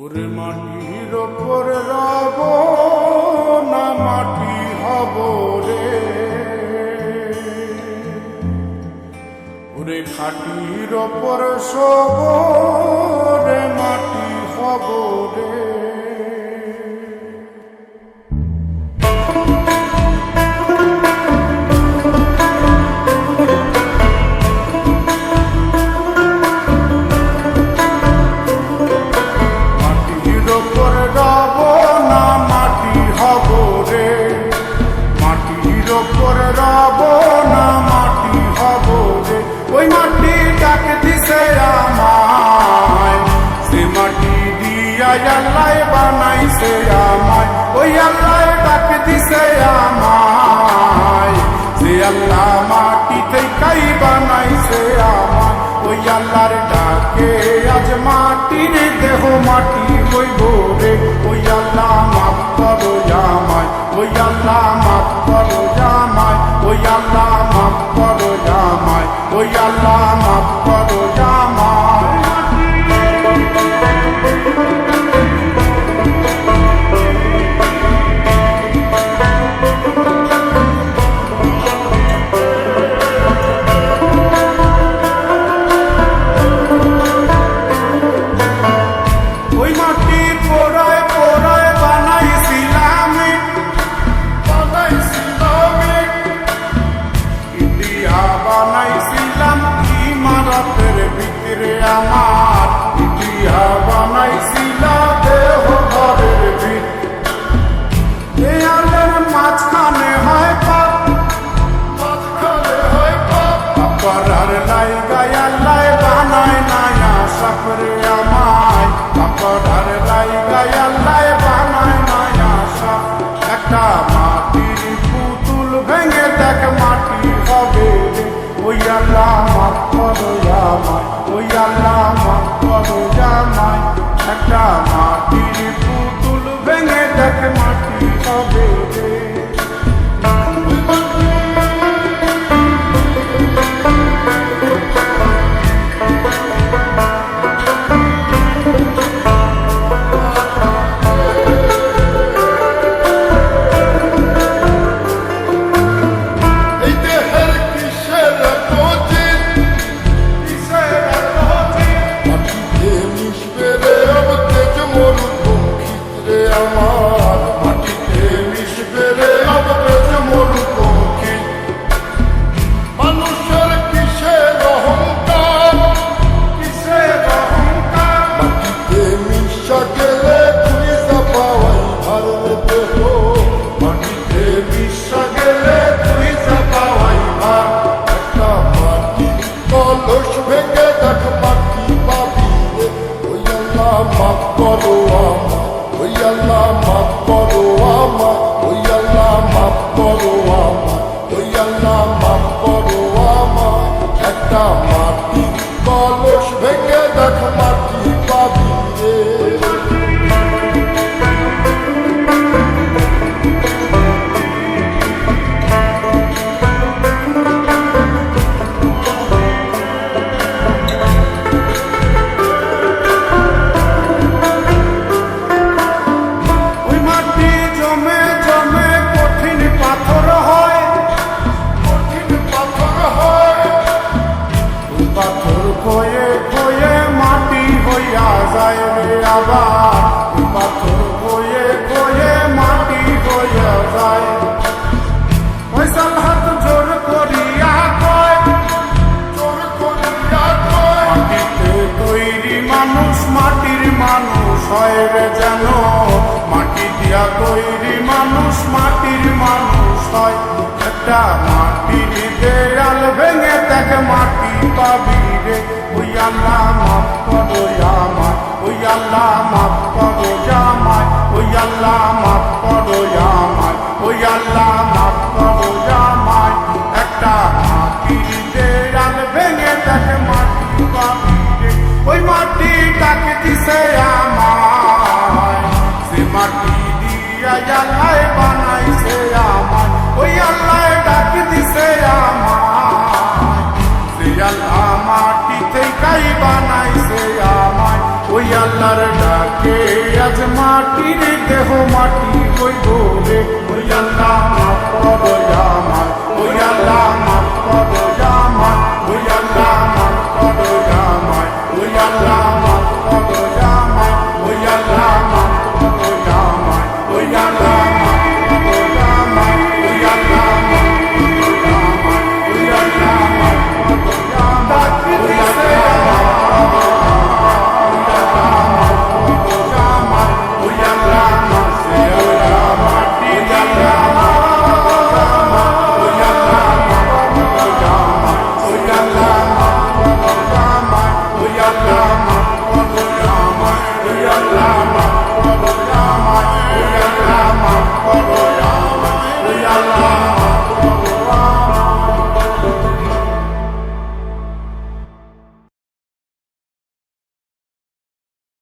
ওরে মাটির ওপর রব না মাটি হব রে, ওরে খাটির ওপর সব রে মাটি হব রে। ওই মাটি ডাক দিছে আমায়, সে মাটি দিয়া আল্লাহ বানাইছে আমায়। ওই আল্লাহ ডাক দিছে আমায়, সে আল্লাহ মাটি থেকেই বানাইছে আমায়। ওই আল্লাহর ডাকে আজ মাটির দেহ মাটি হইব রে। ওই আল্লাহ মাফ করো আমায়, ওই আল্লাহ মাফ করো আমায়, ওই আল্লাহ মাফ করো আমায়, ওই আল্লাহ মাফ করো আমায়। ওই মাটি পোড়ায় পোড়ায় বানাইছিলাম ইন্ডিয়া, বানাইছিলাম ইমারতের ভিতরে আমার, ইন্ডিয়া বানাইছিলাম দেহ ঘরের ভিতরে। আল্লাহর মাঝখানে হয় পাপ, মাঝখানে হয় পাপ, পাপার লাইগায় আল্লাহ বানায় না সাপরে আমায়, পাপার লাইগায় আল্লাহ বানায় না সাপ। একটা মাটির পুতুল ভেঙে দেখ মাটি হবে রে। ওই আল্লাহ মাফ করো আমায়, ওই আল্লাহ মাফ করো আমায়। একটা মাটির পুতুল ভেঙে দেখ মাটি হবে রে। জানো মাটি দিয়া তৈরি মানুষ মাটির মানুষ হয়। একটা মাটির দেয়াল ভেঙে দেখ মাটি পাবি রে। ওই আল্লাহ মাফ করো আমায়, ওই আল্লাহ মাফ করো আমায়, ওই আল্লাহ মাফ করো আমায়, ওই আল্লাহ মাফ করো আমায়। একটা মাটির দেয়াল ভেঙে দেখ মাটি পাবি রে। ওই মাটি ডাক দিছে আমায়, সে মাটি দিয়া আল্লাহ বানাইছে আমায়। ওই আল্লাহ ডাক দিছে আমায়, সে আল্লাহ মাটি থেকেই বানাইছে আমায়। ওই আল্লাহর ডাকে দেহ মাটি হইব রে